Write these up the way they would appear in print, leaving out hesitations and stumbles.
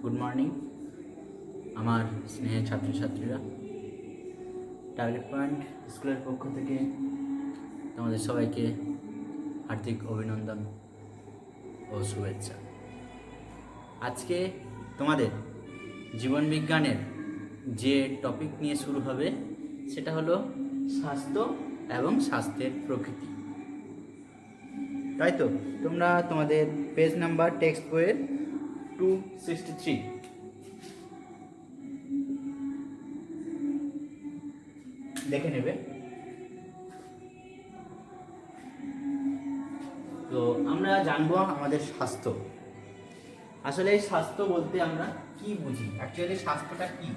Good morning আমার স্নেহের ছাত্রছাত্রীরা। টার্গেট পয়েন্ট স্কুলের পক্ষ থেকে তোমাদের সবাইকে হার্দিক অভিনন্দন ও শুভেচ্ছা। আজকে তোমাদের জীবনবিজ্ঞানের যে টপিক নিয়ে শুরু হবে সেটা হলো স্বাস্থ্য এবং স্বাস্থ্যের প্রকৃতি। তাই তো তোমরা তোমাদের পেজ নাম্বার টেক্সট বইয়ের 263 দেখে নেবে। তো আমরা জানবো আমাদের স্বাস্থ্য। আসলে এই স্বাস্থ্য বলতে আমরা কি বুঝি, অ্যাকচুয়ালি স্বাস্থ্যটা কি?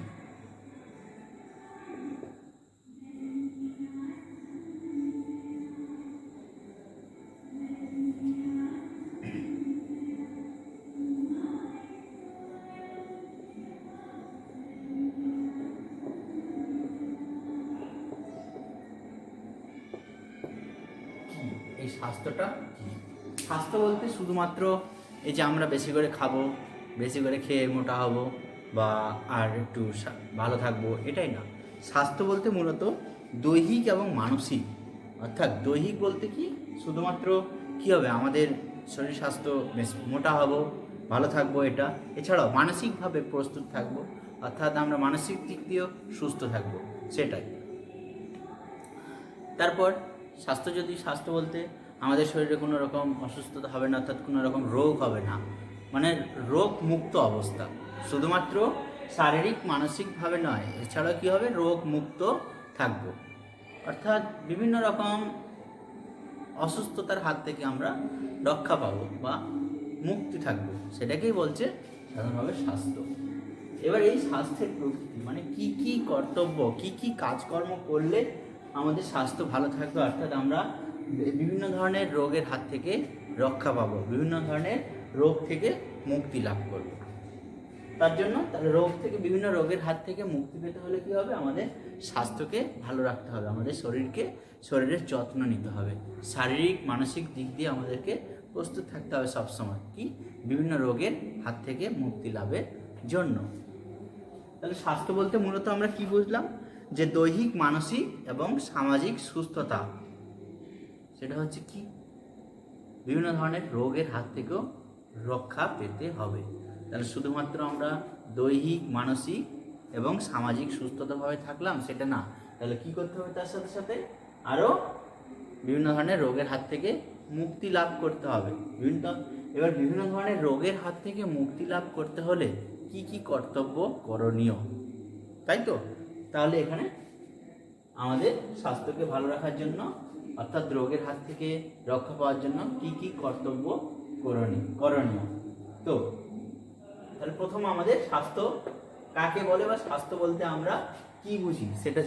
এই স্বাস্থ্যটা কি? স্বাস্থ্য বলতে শুধুমাত্র এই যে আমরা বেশি করে খাবো, বেশি করে খেয়ে মোটা হব বা আর একটু ভালো থাকবো, এটাই না। স্বাস্থ্য বলতে মূলত দৈহিক এবং মানসিক, অর্থাৎ দৈহিক বলতে কি শুধুমাত্র কি হবে, আমাদের শরীর স্বাস্থ্য বেশ মোটা হব, ভালো থাকবো, এটা। এছাড়াও মানসিকভাবে প্রস্তুত থাকবো, অর্থাৎ আমরা মানসিক দিক দিয়েও সুস্থ থাকবো, সেটাই। তারপর স্বাস্থ্য বলতে আমাদের শরীরে কোনো রকম অসুস্থতা হবে না, অর্থাৎ কোনো রকম রোগ হবে না, মানে রোগ মুক্ত অবস্থা। শুধুমাত্র শারীরিক মানসিকভাবে নয়, এছাড়াও কী হবে, রোগ মুক্ত থাকবো, অর্থাৎ বিভিন্ন রকম অসুস্থতার হাত থেকে আমরা রক্ষা পাবো বা মুক্তি থাকবো, সেটাকেই বলছে সাধারণভাবে স্বাস্থ্য। এবার এই স্বাস্থ্যের প্রকৃতি মানে কি কি কর্তব্য, কি কি কাজকর্ম করলে আমাদের স্বাস্থ্য ভালো থাকবে, অর্থাৎ আমরা বিভিন্ন ধরনের রোগের হাত থেকে রক্ষা পাবো, বিভিন্ন ধরনের রোগ থেকে মুক্তি লাভ করব। তার জন্য রোগ থেকে, বিভিন্ন রোগের হাত থেকে মুক্তি পেতে হলে কী হবে, আমাদের স্বাস্থ্যকে ভালো রাখতে হবে, আমাদের শরীরের যত্ন নিতে হবে, শারীরিক মানসিক দিক দিয়ে আমাদেরকে প্রস্তুত থাকতে হবে সবসময়, কি বিভিন্ন রোগের হাত থেকে মুক্তি লাভের জন্য। তাহলে স্বাস্থ্য বলতে মূলত আমরা কি বুঝলাম, যে দৈহিক মানসিক এবং সামাজিক সুস্থতা, সেটা হচ্ছে কি বিভিন্ন ধরনের রোগের হাত থেকেও রক্ষা পেতে হবে। তাহলে শুধুমাত্র আমরা দৈহিক মানসিক এবং সামাজিক সুস্থতাভাবে থাকলাম সেটা না, তাহলে কি করতে হবে, তার সাথে সাথে আরও বিভিন্ন ধরনের রোগের হাত থেকে মুক্তি লাভ করতে হবে। এবার বিভিন্ন ধরনের রোগের হাত থেকে মুক্তি লাভ করতে হলে কি কি কর্তব্য করণীয়, তাই তো? তাহলে এখানে আমাদের স্বাস্থ্যকে ভালো রাখার জন্য, অর্থাৎ রোগের হাত থেকে রক্ষা পাওয়ার জন্য কি কি কর্তব্য করণীয়। তো তাহলে প্রথম আমাদের স্বাস্থ্য কাকে বলে বা স্বাস্থ্য বলতে আমরা কি বুঝি সেটা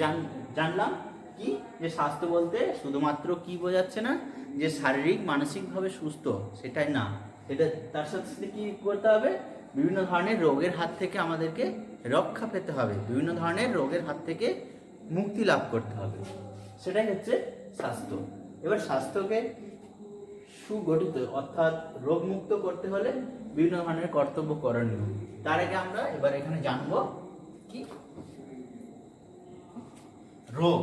জানলাম। কি, যে স্বাস্থ্য বলতে শুধুমাত্র কি বোঝাচ্ছে না যে শারীরিক মানসিকভাবে সুস্থ, সেটাই না, এটা তার সাথে সাথে কি করতে হবে, বিভিন্ন ধরনের রোগের হাত থেকে আমাদেরকে রক্ষা পেতে হবে, বিভিন্ন ধরনের রোগের হাত থেকে মুক্তি লাভ করতে হবে, সেটাই হচ্ছে স্বাস্থ্য। এবার স্বাস্থ্যকে সুগঠিত অর্থাৎ রোগমুক্ত করতে হলে বিভিন্ন ধরনের কর্তব্য করণীয়। তার আগে আমরা এবার এখানে জানবো কি রোগ।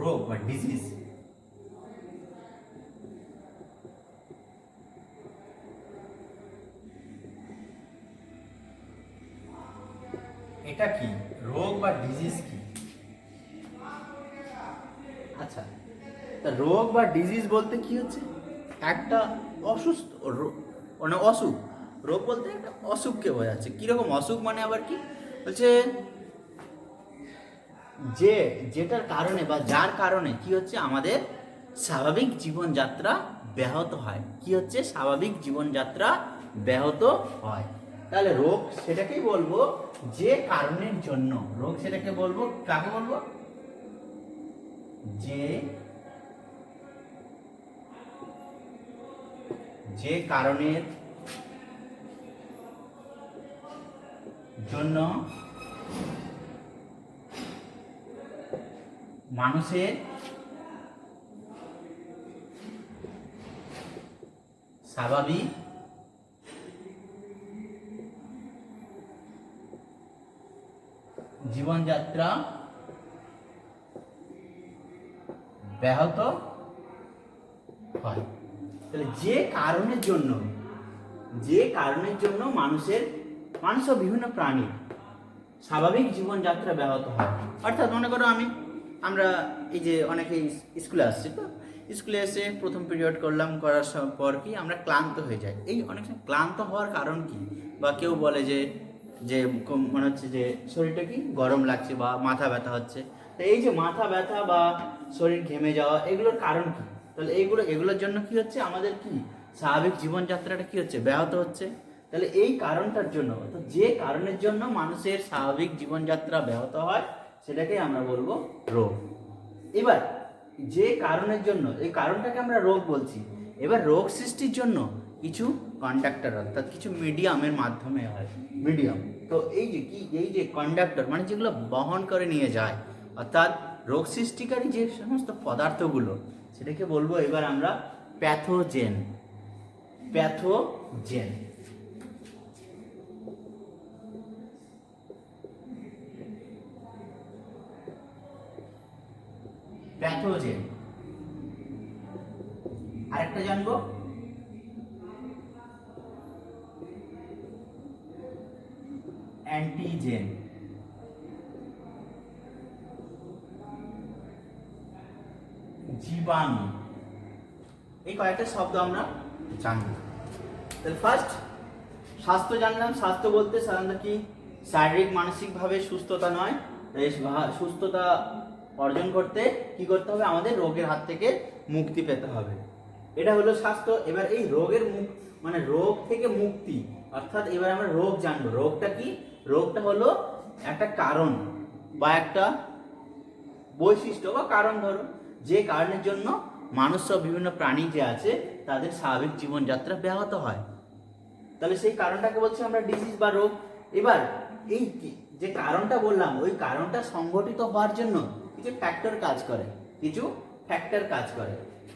রোগ বা ডিজিজ, এটা কি রোগ বা ডিজিজ কি? আচ্ছা, তা রোগ বা ডিজিজ বলতে কি হচ্ছে, একটা অসুস্থ মানে অসুখ। রোগ বলতে একটা অসুখকে বোঝাচ্ছে। কীরকম অসুখ মানে আবার কি বলছে, যেটার কারণে বা যার কারণে কি হচ্ছে, আমাদের স্বাভাবিক জীবনযাত্রা ব্যাহত হয়। কি হচ্ছে, স্বাভাবিক জীবনযাত্রা ব্যাহত হয়। তাহলে রোগ সেটাকেই বলবো যে কারণের জন্য, রোগ সেটাকে বলবো, কাকে বলবো, যে কারণের জন্য মানুষের স্বাভাবিক জীবনযাত্রা ব্যাহত হয়। তাহলে যে কারণের জন্য মানুষ ও বিভিন্ন প্রাণীর স্বাভাবিক জীবনযাত্রা ব্যাহত হয়। অর্থাৎ মনে করো আমরা এই যে অনেকে স্কুলে আসছি, তো স্কুলে এসে প্রথম পিরিয়ড করার পর কি আমরা ক্লান্ত হয়ে যাই। এই অনেক সময় ক্লান্ত হওয়ার কারণ কি, বা কেউ বলে যে মনে হচ্ছে যে শরীরটা কি গরম লাগছে বা মাথা ব্যথা হচ্ছে। তো এই যে মাথা ব্যথা বা শরীর ঘেমে যাওয়া, এগুলোর কারণ কি? তাহলে এগুলোর জন্য কি হচ্ছে, আমাদের কি স্বাভাবিক জীবনযাত্রাটা কি হচ্ছে, ব্যাহত হচ্ছে। তাহলে এই কারণটার জন্য, অর্থাৎ যে কারণের জন্য মানুষের স্বাভাবিক জীবনযাত্রা ব্যাহত হয়, সেটাকেই আমরা বলবো রোগ। এবার যে কারণের জন্য, এই কারণটাকে আমরা রোগ বলছি। এবার রোগ সৃষ্টির জন্য কিছু কন্ডাক্টর, অর্থাৎ কিছু মিডিয়ামের মাধ্যমে হয়। মিডিয়াম, তো এই যে কন্ডাক্টর মানে যেগুলো বহন করে নিয়ে যায়, অর্থাৎ রোগ সৃষ্টিকারী যে সমস্ত পদার্থগুলো, সেটাকে বলবো এবার আমরা প্যাথোজেন। প্যাথোজেন প্যাথোজেন আরেকটা জানবো অ্যান্টিজেন। জীবাণু। এই কয়েকটা শব্দ আমরা জানবো। তাহলে ফার্স্ট স্বাস্থ্য জানলাম। স্বাস্থ্য বলতে সাধারণত কি, শারীরিক মানসিকভাবে সুস্থতা নয়। এই সুস্থতা অর্জন করতে কি করতে হবে, আমাদের রোগের হাত থেকে মুক্তি পেতে হবে। এটা হলো স্বাস্থ্য। এবার এই রোগের মানে রোগ থেকে মুক্তি, অর্থাৎ এবার আমরা রোগ জানবো। রোগটা কি? রোগটা হলো একটা কারণ বা একটা বৈশিষ্ট্য বা কারণ, ধরো যে কারণের জন্য মানুষ সব বিভিন্ন প্রাণী যে আছে তাদের স্বাভাবিক জীবনযাত্রা ব্যাহত হয়। তাহলে সেই কারণটাকে বলছি আমরা ডিজিজ বা রোগ। এবার এই যে কারণটা বললাম, ওই কারণটা সংগঠিত হওয়ার জন্য কিছু ফ্যাক্টর কাজ করে।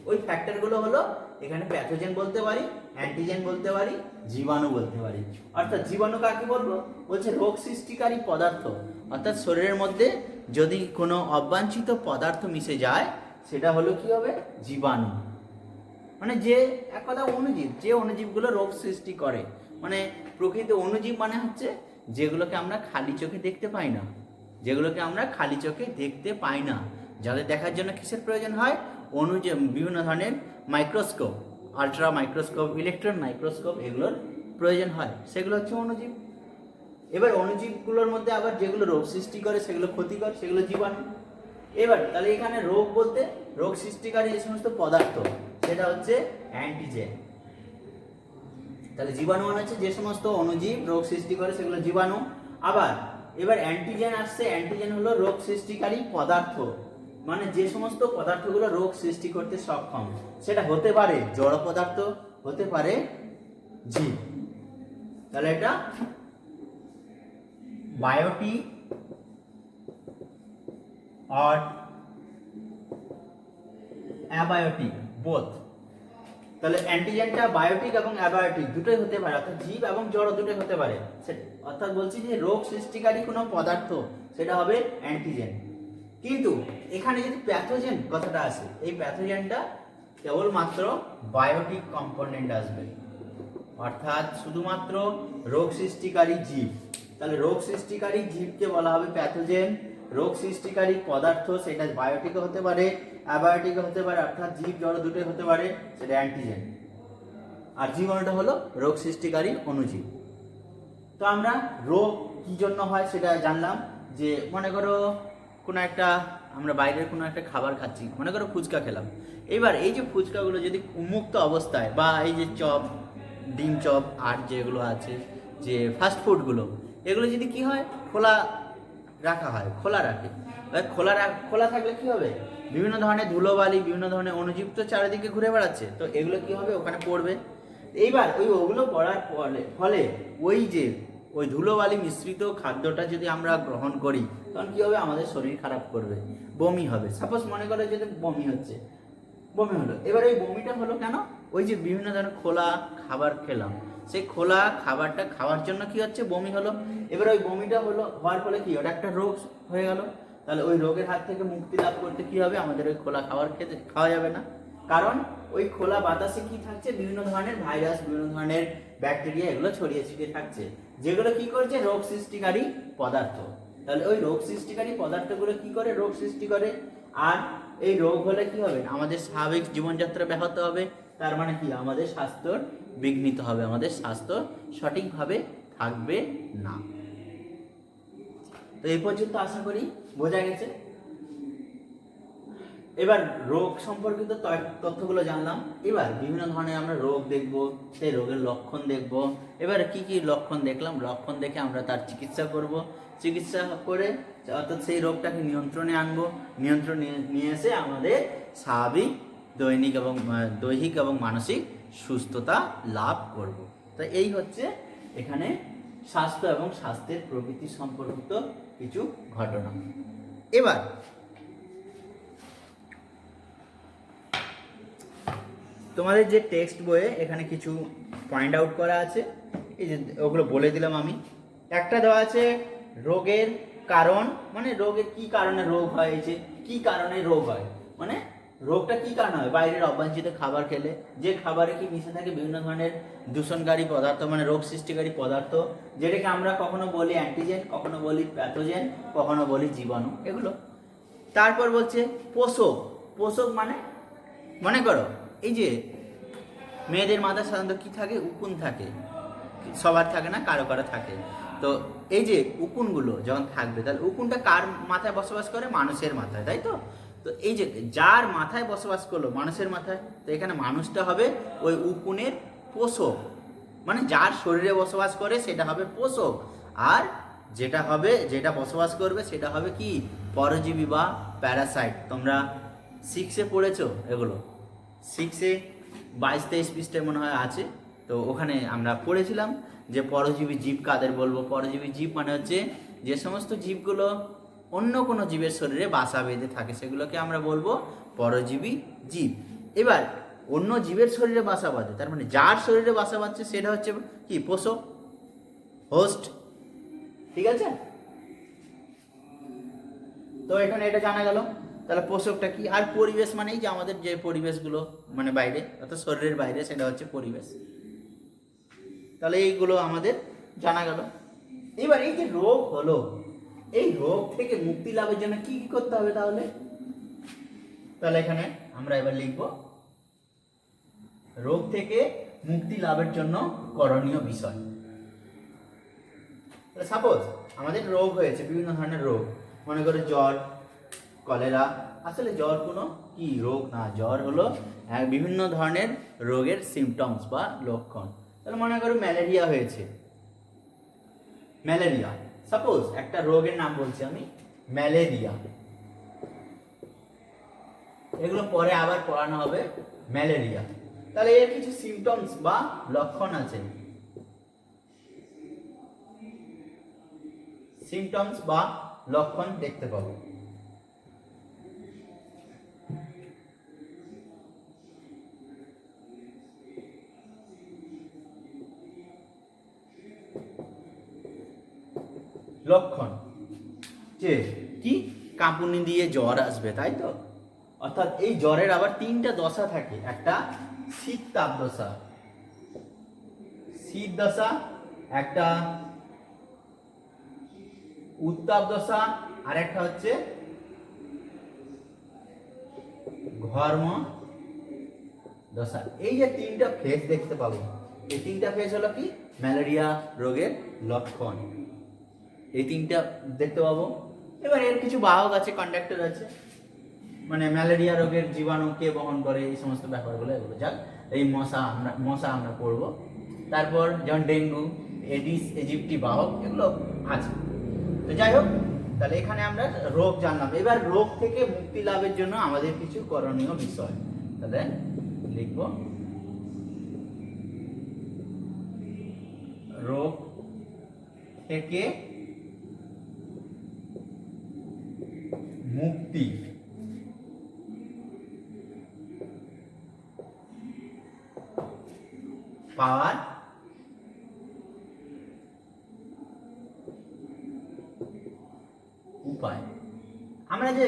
ওই ফ্যাক্টরগুলো হলো, এখানে প্যাথোজেন বলতে পারি, অ্যান্টিজেন বলতে পারি, জীবাণু বলতে পারি। অর্থাৎ জীবাণু কাকে বলবো, বলছে রোগ সৃষ্টিকারী পদার্থ। অর্থাৎ শরীরের মধ্যে যদি কোনো অবাঞ্ছিত পদার্থ মিশে যায়, সেটা হলো কি হবে, জীবাণু। মানে যে এক কথা অণুজীব, যে অণুজীবগুলো রোগ সৃষ্টি করে। মানে প্রকৃত অণুজীব মানে হচ্ছে যেগুলোকে আমরা খালি চোখে দেখতে পাই না, যাদের দেখার জন্য কিসের প্রয়োজন হয়, অণুজীব, বিভিন্ন ধরনের microscope, ultra microscope, electron microscope, এগুলোর প্রয়োজন হয়, সেগুলো হচ্ছে অণুজীব। এবার অণুজীবগুলোর মধ্যে আবার যেগুলো রোগ সৃষ্টি করে, সেগুলো ক্ষতিকর, সেগুলো জীবাণু। এবার তাহলে এখানে রোগ বলতে রোগ সৃষ্টিকারী যে সমস্ত পদার্থ, সেটা হচ্ছে অ্যান্টিজেন। তাহলে জীবাণু মানে হচ্ছে যে সমস্ত অণুজীব রোগ সৃষ্টি করে, সেগুলো জীবাণু। আবার এবার অ্যান্টিজেন আসছে। অ্যান্টিজেন হলো রোগ সৃষ্টিকারী পদার্থ, মানে যে সমস্ত পদার্থগুলো রোগ সৃষ্টি করতে সক্ষম। সেটা হতে পারে জড় পদার্থ, হতে পারে জীব। তাহলে এটা বায়োটিক আর অ্যাবায়োটিক বোথ। তাহলে অ্যান্টিজেনটা বায়োটিক এবং অ্যাবায়োটিক দুটোই হতে পারে, অর্থাৎ জীব এবং জড় দুটোই হতে পারে। অর্থাৎ বলছি যে রোগ সৃষ্টিকারী কোনো পদার্থ, সেটা হবে অ্যান্টিজেন। কিন্তু এখানে যদি প্যাথোজেন কথাটা আসে, এই প্যাথোজেনটা কেবলমাত্র বায়োটিক কম্পোনেন্ট আসবে, অর্থাৎ শুধুমাত্র রোগ সৃষ্টিকারী জীব। তাহলে রোগ সৃষ্টিকারী জীবকে বলা হবে প্যাথোজেন। রোগ সৃষ্টিকারী পদার্থ সেটা বায়োটিকও হতে পারে, অ্যাবায়োটিকও হতে পারে, অর্থাৎ জীব জড় দুটোই হতে পারে, সেটা অ্যান্টিজেন। আর জীবাণুটা হলো রোগ সৃষ্টিকারী অণুজীব। তো আমরা রোগ কি জন্য হয় সেটা জানলাম। যে মনে করো আমরা বাইরের কোনো একটা খাবার খাচ্ছি, মনে করো ফুচকা খেলাম। এবার এই যে ফুচকাগুলো যদি উন্মুক্ত অবস্থায়, বা এই যে চপ, ডিম চপ আর যেগুলো আছে যে ফাস্ট ফুডগুলো, এগুলো যদি কি হয়, খোলা রাখে, খোলা থাকলে কি হবে, বিভিন্ন ধরনের ধুলোবালি, বিভিন্ন ধরনের অণুজীব তো চারিদিকে ঘুরে বেড়াচ্ছে, তো এগুলো কি হবে, ওখানে পড়বে। এইবার ওগুলো পড়ার ফলে ওই ধুলোবালি মিশ্রিত খাদ্যটা যদি আমরা গ্রহণ করি, তখন কি হবে, আমাদের শরীর খারাপ করবে, বমি হবে। সাপোজ মনে করো যদি বমি হলো। এবার এই বমিটা হলো কেন, ওই যে বিভিন্ন ধরনের খোলা খাবার খেলাম, সেই খোলা খাবারটা খাওয়ার জন্য কি হচ্ছে, বমি হলো। এবার ওই বমিটা হওয়ার ফলে কি, ওটা একটা রোগ হয়ে গেল। তাহলে ওই রোগের হাত থেকে মুক্তি লাভ করতে কি হবে, আমাদের ওই খোলা খাবার খাওয়া যাবে না। কারণ ওই খোলা বাতাসে কি থাকছে, বিভিন্ন ধরনের ভাইরাস, বিভিন্ন ধরনের ব্যাকটেরিয়া, এগুলো ছড়িয়ে ছিটিয়ে থাকছে, যেগুলো কি করছে, রোগ সৃষ্টিকারী পদার্থ। তাহলে ওই রোগ সৃষ্টিকারী পদার্থগুলো কি করে, রোগ সৃষ্টি করে। আর এই রোগ হলে কি হবে, আমাদের স্বাভাবিক জীবনযাত্রা ব্যাহত হবে। তার মানে কি, আমাদের স্বাস্থ্য বিঘ্নিত হবে, আমাদের স্বাস্থ্য সঠিকভাবে থাকবে না। তো এই পর্যন্ত আশা করি বোঝা গেছে। এবার রোগ সম্পর্কিত তথ্যগুলো জানলাম। এবার বিভিন্ন ধরনের আমরা রোগ দেখব, সেই রোগের লক্ষণ দেখব। এবার কি কি লক্ষণ দেখলাম, লক্ষণ দেখে আমরা তার চিকিৎসা করব, চিকিৎসা করে অর্থাৎ সেই রোগটাকে নিয়ন্ত্রণে আনবো, নিয়ন্ত্রণে নিয়ে এসে আমাদের স্বাভাবিক দৈহিক এবং মানসিক সুস্থতা লাভ করব। তো এই হচ্ছে এখানে স্বাস্থ্য এবং স্বাস্থ্যের প্রকৃতি সম্পর্কিত কিছু ঘটনা। এবার তোমাদের যে টেক্সট বইয়ে এখানে কিছু পয়েন্ট আউট করা আছে, এই যে ওগুলো বলে দিলাম আমি। একটা দেওয়া আছে রোগের কারণ, মানে রোগের কি কারণে রোগ হয়, এই যে কি কারণে রোগ হয়, মানে রোগটা কি কারণে হয়, বাইরের অবাঞ্ছিত খাবার খেলে, যে খাবারে কি মিশে থাকে বিভিন্ন ধরনের দূষণকারী পদার্থ, মানে রোগ সৃষ্টিকারী পদার্থ, যেটাকে আমরা কখনো বলি অ্যান্টিজেন, কখনো বলি প্যাথোজেন, কখনো বলি জীবাণু, এগুলো। তারপর বলছে পোষক। পোষক মানে মনে করো এই যে মেয়েদের মাথায় সাধারণত কি থাকে, উকুন থাকে, সবার থাকে না, কারো কারো থাকে। তো এই যে উকুনগুলো যখন থাকবে, তাহলে উকুনটা কার মাথায় বসবাস করে, মানুষের মাথায়, তাই তো। তো এই যে যার মাথায় বসবাস করলো, মানুষের মাথায়, তো এখানে মানুষটা হবে ওই উকুনের পোষক, মানে যার শরীরে বসবাস করে সেটা হবে পোষক। আর যেটা বসবাস করবে সেটা হবে কি, পরজীবী বা প্যারাসাইট। তোমরা 6-এ পড়েছো এগুলো, 6-এ 22-23 পৃষ্ঠায় মনে হয় আছে। তো ওখানে আমরা পড়েছিলাম যে পরজীবী জীব কাদের বলবো। পরজীবী জীব মানে হচ্ছে যে সমস্ত জীবগুলো অন্য কোনো জীবের শরীরে বাসা বেঁধে থাকে, সেগুলোকে আমরা বলবো পরজীবী জীব। এবার অন্য জীবের শরীরে বাসা বাঁধে, তার মানে যার শরীরে বাসা বাঁধছে সেটা হচ্ছে কি, পোষক, হোস্ট। ঠিক আছে, তো এখানে এটা জানা গেল। তাহলে পোষকটা কি, আর পরিবেশ মানেই যে আমাদের যে পরিবেশগুলো মানে বাইরে, অর্থাৎ শরীরের বাইরে, সেটা হচ্ছে পরিবেশ। তাহলে এইগুলো আমাদের জানা গেল। এবার এই যে রোগ হলো, এই রোগ থেকে মুক্তি লাভের জন্য কি কি করতে হবে তাহলে। তাহলে এখানে আমরা এবার লিখব রোগ থেকে মুক্তি লাভের জন্য করণীয় বিষয়। সাপোজ আমাদের রোগ হয়েছে, বিভিন্ন ধরনের রোগ, মনে করো জ্বর, কলেরা। আসলে জ্বর কোনো কি রোগ না, জ্বর হলো বিভিন্ন ধরনের রোগের সিমটমস বা লক্ষণ। তাহলে মনে করো ম্যালেরিয়া হয়েছে, ম্যালেরিয়া সাপোজ একটা রোগের নাম বলছি আমি, ম্যালেরিয়া। এগুলো পরে আবার পড়ানো হবে, ম্যালেরিয়া। তাহলে এর কিছু সিমটমস বা লক্ষণ আছে, সিমটমস বা লক্ষণ দেখতে পাবো। লক্ষণ যে কি, কাঁপুনি দিয়ে জ্বর আসবে, তাই তো। অর্থাৎ এই জ্বরের আবার 3টা দশা থাকে, একটা শীত তাপ দশা, শীত দশা, একটা উত্তাপ দশা, আর একটা হচ্ছে ঘর্ম দশা। এই যে 3টা ফেজ দেখতে পাবো, এই 3টা ফেজ হলো কি, ম্যালেরিয়া রোগের লক্ষণ। এই 3টা দেখতে পাবো। এবার এর কিছু বাহক আছে, কন্ডাক্টর আছে, মানে ম্যালেরিয়া রোগের জীবাণু কে বহন করে, এই সমস্ত ব্যাপারগুলো, এগুলো যাক এই মশা আমরা পড়বো। তারপর যেমন ডেঙ্গু, এডিস ইজিপ্টি বাহক, এগুলো আছে। তো যাই হোক, তাহলে এখানে আমরা রোগ জানলাম। এবার রোগ থেকে মুক্তি লাভের জন্য আমাদের কিছু করণীয় বিষয়, তাহলে লিখব রোগ থেকে মুক্তি পাওয়ার উপায়। আমরা যে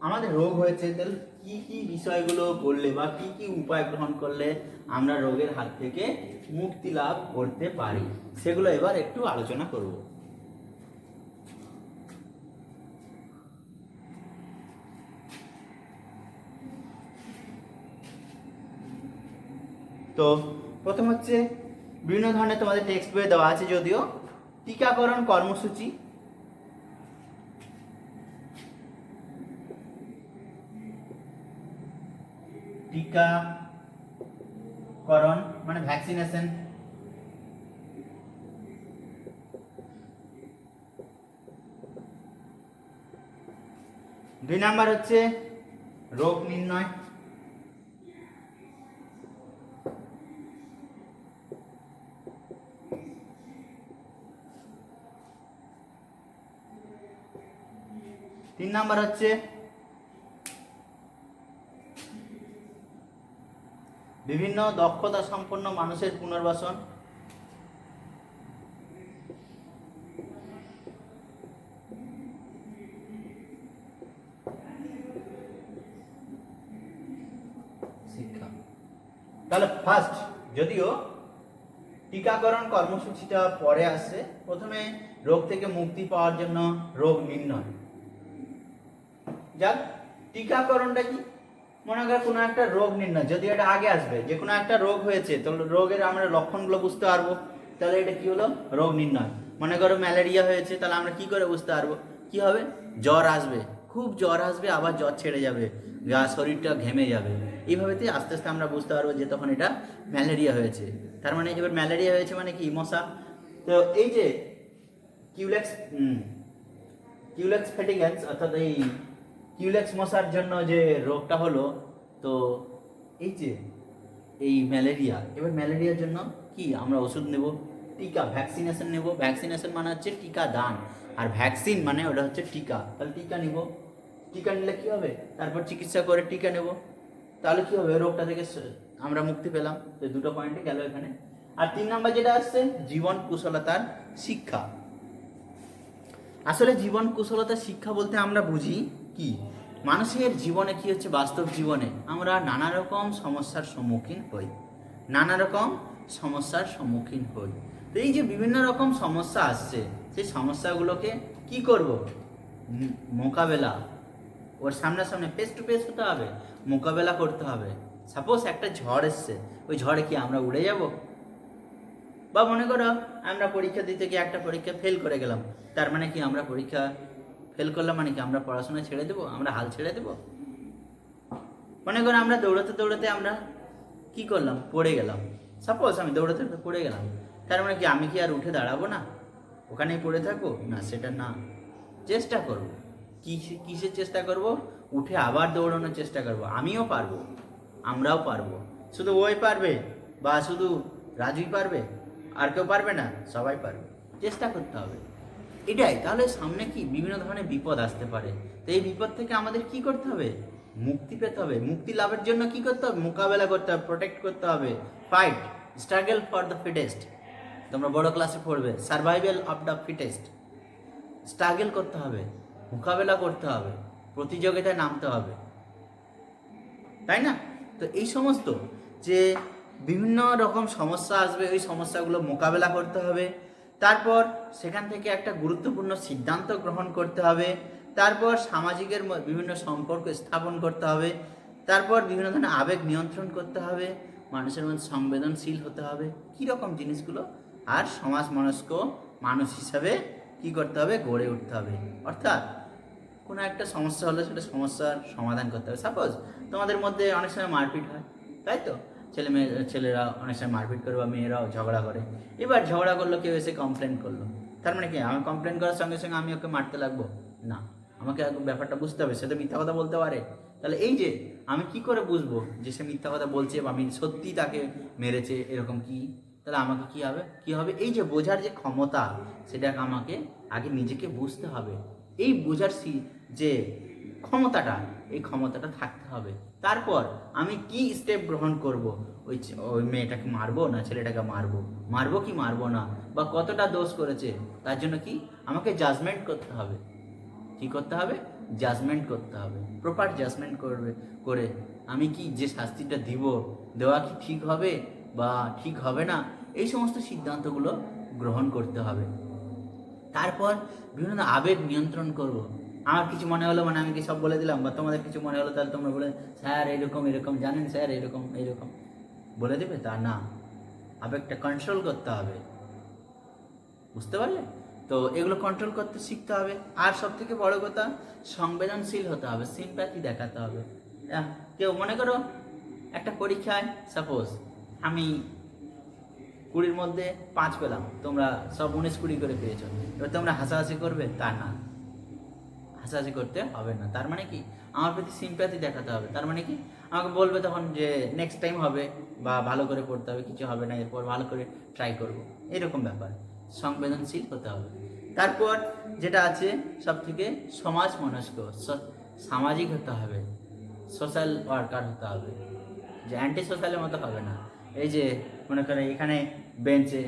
আমাদের রোগ হয়েছে, তাহলে কি কি বিষয়গুলো করলে বা কি কি উপায় গ্রহণ করলে আমরা রোগের হাত থেকে মুক্তি লাভ করতে পারি, সেগুলো এবার একটু আলোচনা করব। তো প্রথম হচ্ছে, বিভিন্ন ধরনের তোমাদের টেক্সট বইয়ে দেওয়া আছে যদিও, টিকাকরণ কর্মসূচি। টিকাকরণ মানে ভ্যাকসিনেশন। দুই নাম্বার হচ্ছে রোগ নির্ণয়। তিন নাম্বার হচ্ছে বিভিন্ন দক্ষতা সম্পন্ন মানুষের পুনর্বাসন। শিক্ষা। তাহলে ফার্স্ট, যদিও টিকাকরণ কর্মসূচিটা পরে আসে, প্রথমে রোগ থেকে মুক্তি পাওয়ার জন্য রোগ নির্ণয়। যাক, টিকাকরণটা কি? মনে করো কোনো একটা রোগ নির্ণয়, যদি এটা আগে আসবে, যে কোনো একটা রোগ হয়েছে, তো রোগের আমরা লক্ষণগুলো বুঝতে পারবো, তাহলে এটা কি হলো? রোগ নির্ণয়। মনে করো ম্যালেরিয়া হয়েছে, তাহলে আমরা কি করে বুঝতে পারবো? কি হবে? জ্বর আসবে, খুব জ্বর আসবে, আবার জ্বর ছেড়ে যাবে, শরীরটা ঘেমে যাবে, এইভাবেতে আস্তে আস্তে আমরা বুঝতে পারবো যে তখন এটা ম্যালেরিয়া হয়েছে। তার মানে এবার ম্যালেরিয়া হয়েছে মানে কি? মশা। তো এই যে কিউলেক্স ফেটিগ্যান্স, অর্থাৎ এই কিউলেক্স মশার জন্য যে রোগটা হলো, তো এই যে এই ম্যালেরিয়া, এবার ম্যালেরিয়ার জন্য কি আমরা ওষুধ নেব? টিকা, ভ্যাকসিনেশন নেব। ভ্যাকসিনেশন মানে হচ্ছে টিকা দান, আর ভ্যাকসিন মানে ওটা হচ্ছে টিকা। তাহলে টিকা নিব, টিকা নিলে কি হবে? তারপর চিকিৎসা করে টিকা নেব, তাহলে কি হবে? রোগটা থেকে আমরা মুক্তি পেলাম। তো দুটো পয়েন্টে গেল এখানে। আর তিন নাম্বার যেটা আসছে, জীবন কুশলতার শিক্ষা। আসলে জীবন কুশলতার শিক্ষা বলতে আমরা বুঝি কি, মানুষের জীবনে কি হচ্ছে, বাস্তব জীবনে আমরা নানা রকম সমস্যার সম্মুখীন হই, নানা রকম সমস্যার সম্মুখীন হই। তো এই যে বিভিন্ন রকম সমস্যা আসছে, সেই সমস্যাগুলোকে কি করব? মোকাবেলা, ওর সামনাসামনি ফেস টু ফেস হতে হবে, মোকাবেলা করতে হবে। সাপোজ একটা ঝড় এসছে, ওই ঝড়ে কি আমরা উড়ে যাব? বা মনে করো আমরা পরীক্ষা দিতে গিয়ে একটা পরীক্ষা ফেল করে গেলাম, তার মানে কি আমরা পরীক্ষা ফেল করলাম মানে কি আমরা পড়াশোনা ছেড়ে দেবো, আমরা হাল ছেড়ে দেবো? মনে করো আমরা দৌড়াতে দৌড়াতে আমরা কি করলাম, পড়ে গেলাম। সাপোজ আমি দৌড়াতে পড়ে গেলাম, তার মানে কি আমি কি আর উঠে দাঁড়াবো না, ওখানেই পড়ে থাকবো? না, সেটা না। চেষ্টা করব। কিসের চেষ্টা করব? উঠে আবার দৌড়ানোর চেষ্টা করব। আমিও পারবো, আমরাও পারবো। শুধু ওই পারবে বা শুধু রাজুই পারবে, আর কেউ পারবে না? সবাই পারবে, চেষ্টা করতে হবে, এটাই। তাহলে সামনে কি বিভিন্ন ধরনের বিপদ আসতে পারে, তো এই বিপদ থেকে আমাদের কি করতে হবে? মুক্তি পেতে হবে। মুক্তি লাভের জন্য কি করতে হবে? মোকাবেলা করতে হবে, প্রোটেক্ট করতে হবে, fight, struggle for the fittest. তোমরা বড় ক্লাসে পড়বে, survival of the fittest. Struggle করতে হবে, মোকাবেলা করতে হবে, প্রতিযোগিতায় নামতে হবে, তাই না? তো এই সমস্ত যে বিভিন্ন রকম সমস্যা আসবে, ওই সমস্যাগুলো মোকাবেলা করতে হবে। তারপর সেখান থেকে একটা গুরুত্বপূর্ণ সিদ্ধান্ত গ্রহণ করতে হবে। তারপর সামাজিকের বিভিন্ন সম্পর্ক স্থাপন করতে হবে। তারপর বিভিন্ন ধরনের আবেগ নিয়ন্ত্রণ করতে হবে, মানুষের মধ্যে সংবেদনশীল হতে হবে। কীরকম জিনিসগুলো? আর সমাজ মনস্ক মানুষ হিসাবে কি করতে হবে? গড়ে উঠতে হবে। অর্থাৎ কোনো একটা সমস্যা হলে সেটা সমস্যার সমাধান করতে হবে। সাপোজ তোমাদের মধ্যে অনেক সময় মারপিট হয়, তাই তো? ছেলেরা অনেক সময় মারপিট করে বা মেয়েরাও ঝগড়া করে। এবার ঝগড়া করলো, কেউ এসে কমপ্লেন করলো, তার মানে কি আমি কমপ্লেন করার সঙ্গে সঙ্গে আমি ওকে মারতে লাগবো? না, আমাকে ব্যাপারটা বুঝতে হবে, সে তো মিথ্যা কথা বলতে পারে। তাহলে এই যে আমি কি করে বুঝবো যে সে মিথ্যা কথা বলছে বা আমি সত্যি তাকে মেরেছে, এরকম কি? তাহলে আমাকে কি হবে? এই যে বোঝার যে ক্ষমতা, সেটাকে আমাকে আগে নিজেকে বুঝতে হবে। এই বোঝার যে ক্ষমতাটা, এই ক্ষমতাটা থাকতে হবে, তারপর আমি কি স্টেপ গ্রহণ করব, ওই মেয়েটাকে মারবো না ছেলেটাকে মারবো কি মারবো না, বা কতটা দোষ করেছে, তার জন্য কি আমাকে জাজমেন্ট করতে হবে। কি করতে হবে? জাজমেন্ট করতে হবে। প্রপার জাজমেন্ট করে আমি কি যে শাস্তিটা দেওয়া কি ঠিক হবে বা ঠিক হবে না, এই সমস্ত সিদ্ধান্তগুলো গ্রহণ করতে হবে। তারপর বিভিন্ন আবেগ নিয়ন্ত্রণ করব। আমার কিছু মনে হলো মানে আমি কি সব বলে দিলাম, বা তোমাদের কিছু মনে হলো তাহলে তোমরা বলে স্যার এরকম জানেন স্যার এরকম বলে দেবে, তা না। আবেগটা কন্ট্রোল করতে হবে, বুঝতে পারলে? তো এগুলো কন্ট্রোল করতে শিখতে হবে। আর সব থেকে বড় কথা, সংবেদনশীল হতে হবে, সিম্প্যাথি দেখাতে হবে। কেউ মনে করো একটা পরীক্ষায় সাপোজ আমি 20-র মধ্যে 5 পেলাম, তোমরা সব 19-20 করে পেয়েছো, এবার তোমরা হাসাহাসি করবে? তা না, হাসাহাসি করতে হবে না। তার মানে কি আমার প্রতি সিম্প্যাথি দেখাতে হবে। তার মানে কি আমাকে বলবে তখন যে নেক্সট টাইম হবে, বা ভালো করে পড়তে হবে, কিছু হবে না, এরপর ভালো করে ট্রাই করব, এরকম ব্যাপার। সংবেদনশীল হতে হবে। তারপর যেটা আছে সব থেকে সমাজ মনস্ক, সামাজিক হতে হবে, সোশ্যাল ওয়ার্কার হতে হবে। যে অ্যান্টি সোশ্যালের মতো হবে না। এই যে মনে করে এখানে বেঞ্চে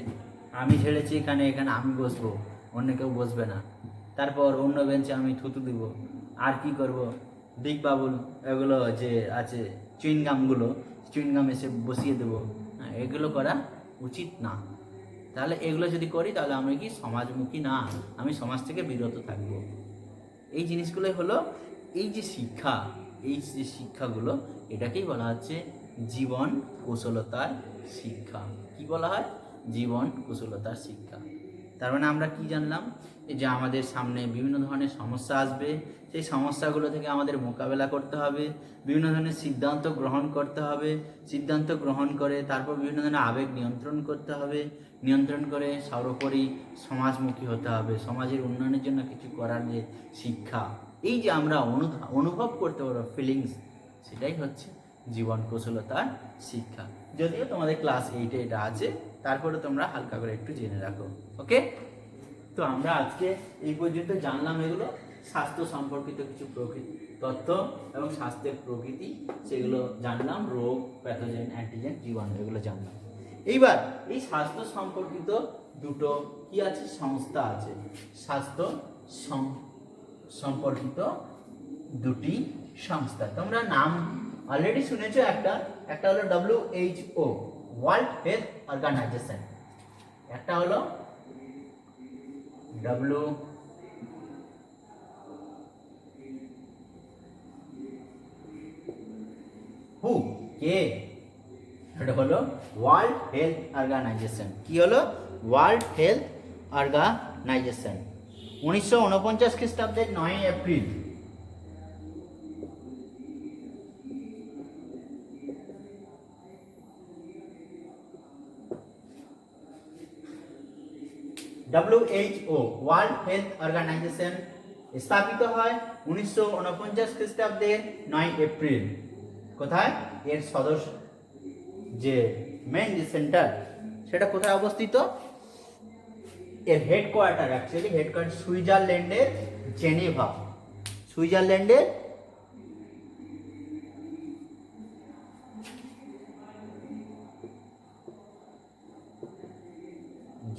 আমি ঝেড়েছি, এখানে আমি বসবো, অন্য কেউ বসবে না। তারপর অন্য বেঞ্চে আমি থুতু দিব, আর কি করব, বিগ বাবুল এগুলো যে আছে চুইনগাম এসে বসিয়ে দেবো, এগুলো করা উচিত না। তাহলে এগুলো যদি করি তাহলে আমি কি সমাজমুখী না, আমি সমাজ থেকে বিরত থাকব। এই জিনিসগুলোই হলো এই যে শিক্ষাগুলো, এটাকেই বলা হচ্ছে জীবন কুশলতার শিক্ষা। কি বলা হয়? জীবন কুশলতার শিক্ষা। তার মানে আমরা কি জানলাম? যে আমাদের সামনে বিভিন্ন ধরনের সমস্যা আসবে, সেই সমস্যাগুলো থেকে আমাদের মোকাবেলা করতে হবে, বিভিন্ন ধরনের সিদ্ধান্ত গ্রহণ করতে হবে, সিদ্ধান্ত গ্রহণ করে তারপর বিভিন্ন ধরনের আবেগ নিয়ন্ত্রণ করতে হবে, নিয়ন্ত্রণ করে সর্বোপরি সমাজমুখী হতে হবে, সমাজের উন্নয়নের জন্য কিছু করার যে শিক্ষা, এই যে আমরা অনুভব করতে পারবো ফিলিংস, সেটাই হচ্ছে জীবন কৌশলতার শিক্ষা। যদিও তোমাদের ক্লাস 8-এ এটা আছে, তারপরে তোমরা হালকা করে একটু জেনে রাখো। ওকে, তো আমরা আজকে এই পর্যন্ত জানলাম এগুলো স্বাস্থ্য সম্পর্কিত কিছু তথ্য এবং স্বাস্থ্যের প্রকৃতি, সেগুলো জানলাম। রোগ, প্যাথোজেন, অ্যান্টিজেন, জীবাণু, এগুলো জানলাম। এইবার এই স্বাস্থ্য সম্পর্কিত দুটো কি আছে, সংস্থা আছে। স্বাস্থ্য সম্পর্কিত দুটি সংস্থা, তোমরা নাম অলরেডি শুনেছো। একটা হলো WHO, ওয়ার্ল্ড হেলথ অর্গানাইজেশন। একটা হলো এটা হলো ওয়ার্ল্ড হেলথ অর্গানাইজেশন। কি হলো? World health organisation. 1949 খ্রিস্টাব্দের 9 April WHO, world health organisation স্থাপিত হয় 1949 খ্রিস্টাব্দের 9 এপ্রিল। কোথায়? এর সদস্য যে মেন যে সেন্টার, সেটা কোথায় অবস্থিত? এর হেডকোয়ার্টার সুইজারল্যান্ডের জেনেভা। সুইজারল্যান্ডের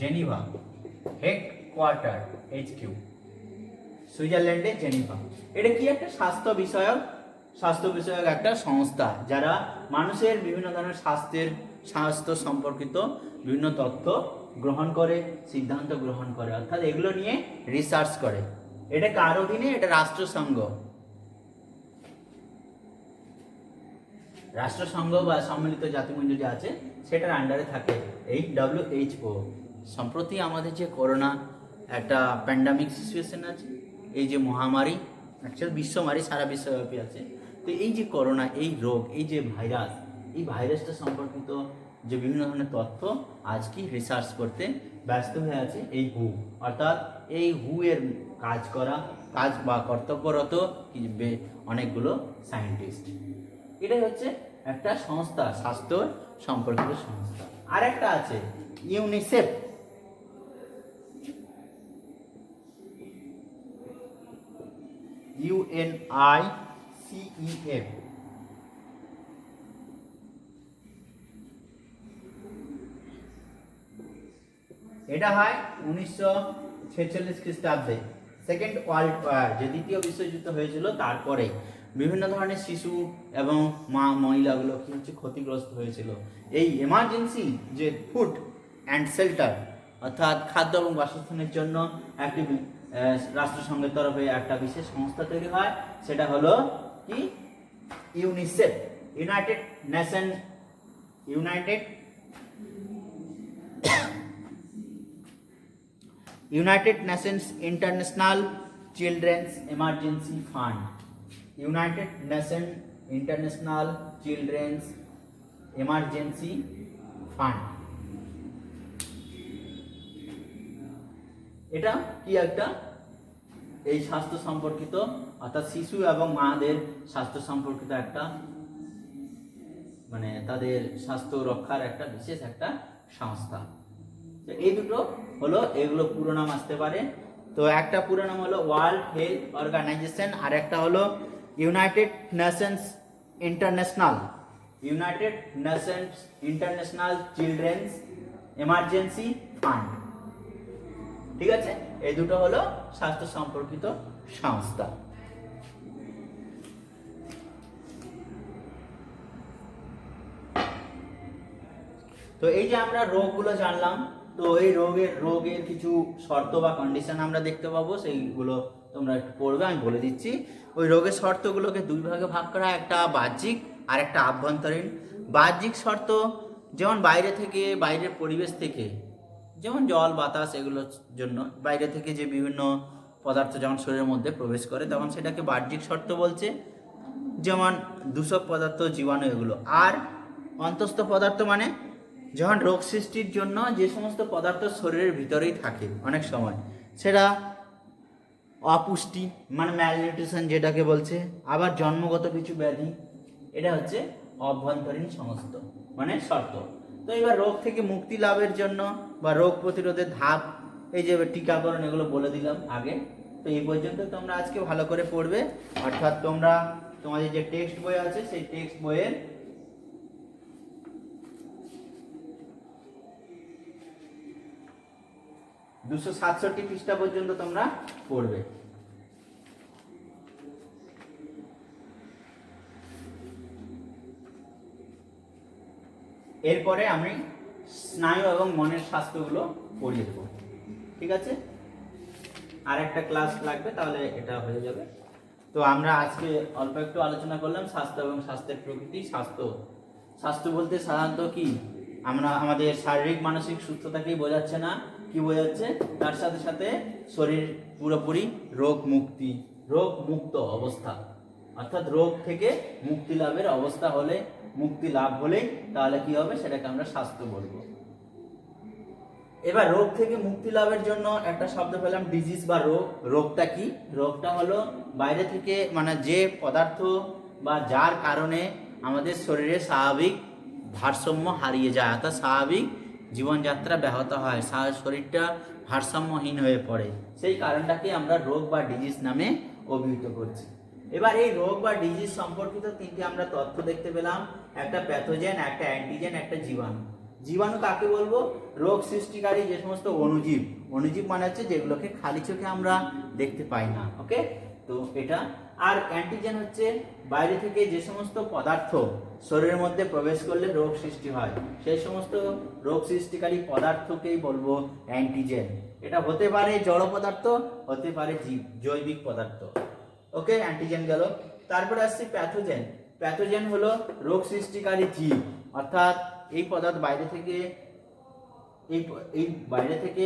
জেনেভা হেডকোয়ার্টার, HQ সুইজারল্যান্ডে জেনেভা। এটা কি একটা স্বাস্থ্য বিষয়ক একটা সংস্থা, যারা মানুষের বিভিন্ন ধরনের স্বাস্থ্য সম্পর্কিত বিভিন্ন তথ্য গ্রহণ করে, সিদ্ধান্ত গ্রহণ করে, অর্থাৎ এগুলো নিয়ে রিসার্চ করে। এটা কার অধীনে? এটা রাষ্ট্রসংঘ বা সম্মিলিত জাতিপুঞ্জ যে আছে সেটার আন্ডারে থাকে এই WHO। সম্প্রতি আমাদের যে করোনা একটা প্যান্ডামিক সিচুয়েশন আছে, এই যে মহামারী, অ্যাকচুয়ালি বিশ্বমারী, সারা বিশ্বব্যাপী আছে। তো এই যে করোনা, এই রোগ, এই যে এই ভাইরাসটা সম্পর্কিত যে বিভিন্ন ধরনের তথ্য আজ কি রিসার্চ করতে ব্যস্ত হয়ে আছে এই অর্থাৎ এই এর কাজ বা কর্তব্যরত অনেকগুলো সায়েন্টিস্ট। এটাই হচ্ছে একটা সংস্থা, স্বাস্থ্য সম্পর্কিত সংস্থা। আর একটা আছে ইউনিসেফ। UNICEF, এটা হয় 1946 খ্রিস্টাব্দে, সেকেন্ড ওয়ার্ল্ড ওয়ার, যে দ্বিতীয় বিশ্বযুদ্ধ হয়েছিল তারপরে বিভিন্ন ধরনের শিশু এবং মহিলাগুলো কি হচ্ছে ক্ষতিগ্রস্ত হয়েছিল। এই এমার্জেন্সি যে ফুড অ্যান্ড শেল্টার অর্থাৎ খাদ্য এবং বাসস্থানের জন্য একটি রাষ্ট্রসংঘের তরফে একটা বিশেষ সংস্থা তৈরি হয়, সেটা হলো কি UNICEF, United Nations international Children's Emergency fund, United Nation International Children's Emergency fund. এটা কি একটা এই স্বাস্থ্য সম্পর্কিত অর্থাৎ শিশু এবং মাদের স্বাস্থ্য সম্পর্কিত একটা মানে তাদের স্বাস্থ্য রক্ষার একটা বিশেষ একটা সংস্থা। তো এই দুটো হলো, এগুলো পুরো নাম আসতে পারে। তো একটা পুরো নাম হলো ওয়ার্ল্ড হেলথ অর্গানাইজেশন, আর একটা হলো United Nations international Children's Emergency fund. ঠিক আছে, এই দুটো হলো স্বাস্থ্য সম্পর্কিত সংস্থা। তো এই যে আমরা রোগগুলো জানলাম, তো এই রোগের কিছু শর্ত বা কন্ডিশন আমরা দেখতে পাবো, সেইগুলো তোমরা একটু পড়বে, আমি বলে দিচ্ছি। ওই রোগের শর্তগুলোকে দুই ভাগে ভাগ করা, একটা বাহ্যিক আর একটা আভ্যন্তরীণ। বাহ্যিক শর্ত যেমন বাইরে থেকে, বাইরের পরিবেশ থেকে, যেমন জল বাতাস এগুলোর জন্য বাইরে থেকে যে বিভিন্ন পদার্থ যখন শরীরের মধ্যে প্রবেশ করে তখন সেটাকে বাহ্যিক শর্ত বলছে, যেমন দূষক পদার্থ, জীবাণু এগুলো। আর অন্তঃস্থ পদার্থ মানে যখন রোগ সৃষ্টির জন্য যে সমস্ত পদার্থ শরীরের ভিতরেই থাকে, অনেক সময় সেটা অপুষ্টি মানে ম্যালনিউট্রিশন যেটাকে বলছে, আবার জন্মগত কিছু ব্যাধি, এটা হচ্ছে অভ্যন্তরীণ সমস্ত মানে শর্ত। তো এবার রোগ থেকে মুক্তি লাভের জন্য বা রোগ প্রতিরোধের ধাপ, এই যে টিকাকরণ এগুলো বলে দিলাম আগে। তো এই পর্যন্ত তোমরা আজকে ভালো করে পড়বে, অর্থাৎ তোমরা তোমাদের যে টেক্সট বই আছে সেই টেক্সট বইয়ের 267 পৃষ্ঠা পর্যন্ত তোমরা পড়বে। এরপরে আমি স্নায়ু এবং মনের স্বাস্থ্যগুলো পড়িয়ে দেবো। ঠিক আছে, আর একটা ক্লাস লাগবে, তাহলে এটা হয়ে যাবে। তো আমরা আজকে অল্প একটু আলোচনা করলাম স্বাস্থ্য এবং স্বাস্থ্যের প্রকৃতি। স্বাস্থ্য বলতে সাধারণত কি আমরা আমাদের শারীরিক মানসিক সুস্থতাকেই বোঝাচ্ছে না, কি বোঝাচ্ছে, তার সাথে সাথে শরীর পুরোপুরি রোগ মুক্ত অবস্থা, অর্থাৎ রোগ থেকে মুক্তি লাভের অবস্থা হলে, মুক্তি লাভ হলে তাহলে কি হবে, সেটাকে আমরা স্বাস্থ্য বলবো। এবার রোগ থেকে মুক্তি লাভের জন্য একটা শব্দ পেলাম, ডিজিজ বা রোগ। রোগটা কি? রোগটা হলো বাইরে থেকে মানে যে পদার্থ বা যার কারণে আমাদের শরীরে স্বাভাবিক ভারসাম্য হারিয়ে যায়, অর্থাৎ স্বাভাবিক জীবনযাত্রা ব্যাহত হয়, শরীরটা ভারসাম্যহীন হয়ে পড়ে, সেই কারণটাকে আমরা রোগ বা ডিজিজ নামে অভিহিত করছি। এবার এই রোগ বা ডিজিজ সম্পর্কিত তিনটি আমরা তথ্য দেখতে পেলাম, একটা প্যাথোজেন, একটা অ্যান্টিজেন, একটা জীবাণু। জীবাণু কাকে বলবো? রোগ সৃষ্টিকারী যে সমস্ত অণুজীব। অণুজীব মানে হচ্ছে যেগুলোকে খালি চোখে আমরা দেখতে পাই না, ওকে। তো এটা। আর অ্যান্টিজেন হচ্ছে বাইরে থেকে যে সমস্ত পদার্থ শরীরের মধ্যে প্রবেশ করলে রোগ সৃষ্টি হয়, সেই সমস্ত রোগ সৃষ্টিকারী পদার্থকেই বলবো অ্যান্টিজেন। এটা হতে পারে জড় পদার্থ, হতে পারে জৈবিক পদার্থ, ওকে। অ্যান্টিজেন গেল। তারপরে আসছে প্যাথোজেন। প্যাথোজেন হলো রোগ সৃষ্টিকারী জীব, অর্থাৎ এই পদার্থ বাইরে থেকে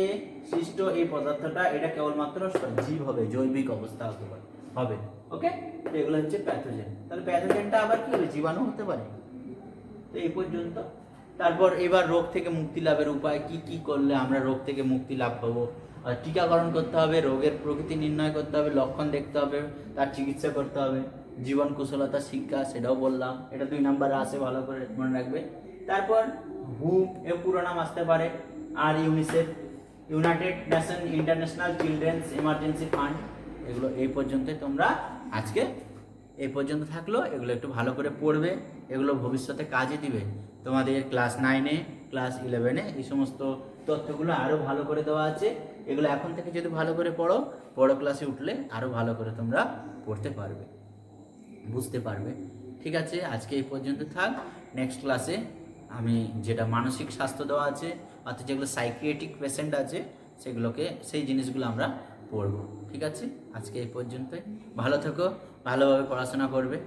সৃষ্ট এই পদার্থটা, এটা কেবলমাত্র জীব হবে, জৈবিক অবস্থা হবে, ওকে। তো এগুলো হচ্ছে প্যাথোজেন। তাহলে প্যাথোজেনটা আবার কি হবে? জীবাণু হতে পারে। তো এই পর্যন্ত। তারপর এবার রোগ থেকে মুক্তি লাভের উপায় কি কি করলে আমরা রোগ থেকে মুক্তি লাভ পাবো। টিকাকরণ করতে হবে, রোগের প্রকৃতি নির্ণয় করতে হবে, লক্ষণ দেখতে হবে, তার চিকিৎসা করতে হবে, জীবন কুশলতা শিক্ষা, সেটাও বললাম, এটা 2 নম্বরে আসে, ভালো করে মনে রাখবে। তারপর হু এর পুরো নাম আসতে পারে, আর UNICEF, United Nation International Children's Emergency Fund. এগুলো এই পর্যন্তই তোমরা আজকে এই পর্যন্ত থাকলো। এগুলো একটু ভালো করে পড়বে, এগুলো ভবিষ্যতে কাজে দিবে তোমাদের ক্লাস 9-এ ক্লাস 11-এ এই সমস্ত তথ্যগুলো আরও ভালো করে দেওয়া আছে। এগুলো এখন থেকে যদি ভালো করে পড়ো, বড় ক্লাসে উঠলে আরও ভালো করে তোমরা পড়তে পারবে, বুঝতে পারবে। ঠিক আছে, আজকে এই পর্যন্ত থাক। নেক্সট ক্লাসে আমি যেটা মানসিক স্বাস্থ্য দেওয়া আছে, অর্থাৎ যেগুলো সাইকিয়াট্রিক পেশেন্ট আছে, সেগুলোকে, সেই জিনিসগুলো আমরা পড়ব। ঠিক আছে, আজকে এই পর্যন্তই। ভালো থেকো, ভালোভাবে পড়াশোনা করবে।